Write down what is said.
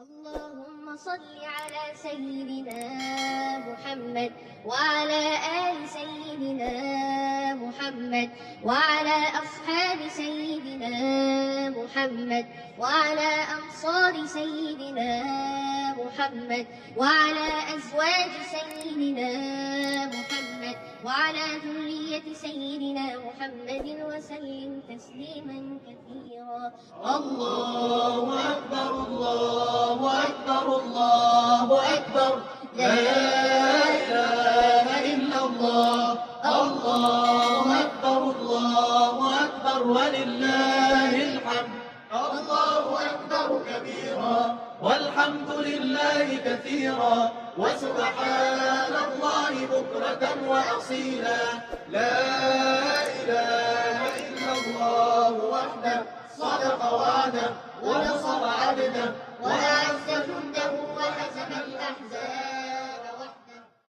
اللهم صل على سيدنا محمد وعلى آل سيدنا محمد وعلى أصحاب سيدنا محمد وعلى أنصار سيدنا محمد وعلى أزواج سيدنا محمد وعلى ذرية سيدنا محمد وسلم تسليما كثيرا. الله أكبر الله أكبر الله أكبر لا إله إلا الله. الله أكبر ولله الحمد. الله أكبر كبيرا والحمد لله كثيرا وسبحان الله بكرة وأصيلا. لا إله إلا الله وحده صدق وعده ونصر عبده